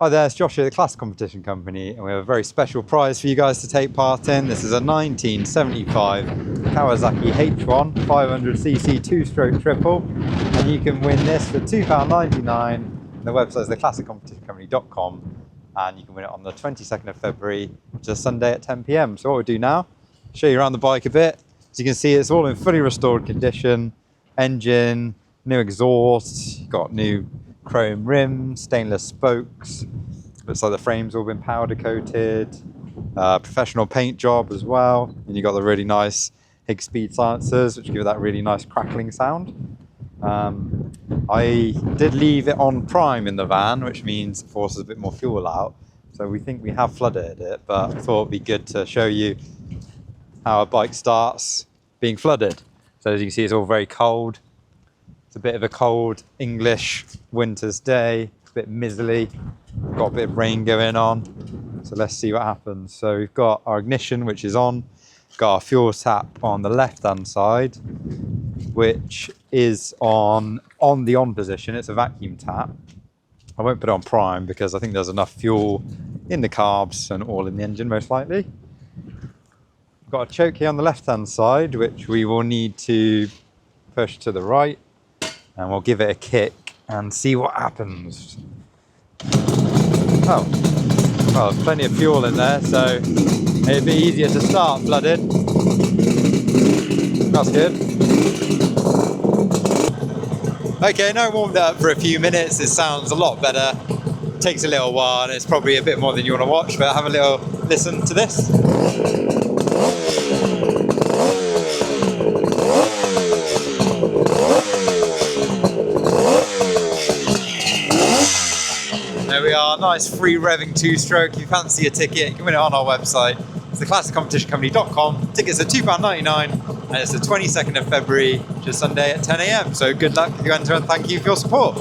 Hi there, it's Josh here at the Classic Competition Company, and we have a very special prize for you guys to take part in. This is a 1975 Kawasaki H1 500cc two-stroke triple, and you can win this for £2.99. The website is theclassiccompetitioncompany.com, and you can win it on the 22nd of February, which is Sunday at 10 PM. So what we'll do now, show you around the bike a bit. As you can see, it's all in fully restored condition. Engine, new exhaust, got new chrome rims, stainless spokes. Looks like the frame's all been powder coated. Professional paint job as well. And you got the really nice Higgspeed silencers, which give it that really nice crackling sound. I did leave it on prime in the van, which means it forces a bit more fuel out. So we think we have flooded it, but I thought it'd be good to show you how a bike starts being flooded. So as you can see, it's all very cold. It's a bit of a cold English winter's day, a bit miserly, got a bit of rain going on. So let's see what happens. So we've got our ignition, which is on, got our fuel tap on the left-hand side, which is on the on position. It's a vacuum tap. I won't put it on prime because I think there's enough fuel in the carbs and all in the engine most likely. Got a choke here on the left-hand side, which we will need to push to the right. And we'll give it a kick and see what happens. Oh, well, there's plenty of fuel in there, so it'd be easier to start flooded. That's good. Okay, now warmed up for a few minutes. This sounds a lot better. Takes a little while, and it's probably a bit more than you want to watch, but have a little listen to this. There we are, nice free revving two-stroke. If you fancy a ticket, you can win it on our website. It's theclassiccompetitioncompany.com. Tickets are £2.99, and it's the 22nd of February, which is Sunday at 10 AM. So good luck if you enter, and thank you for your support.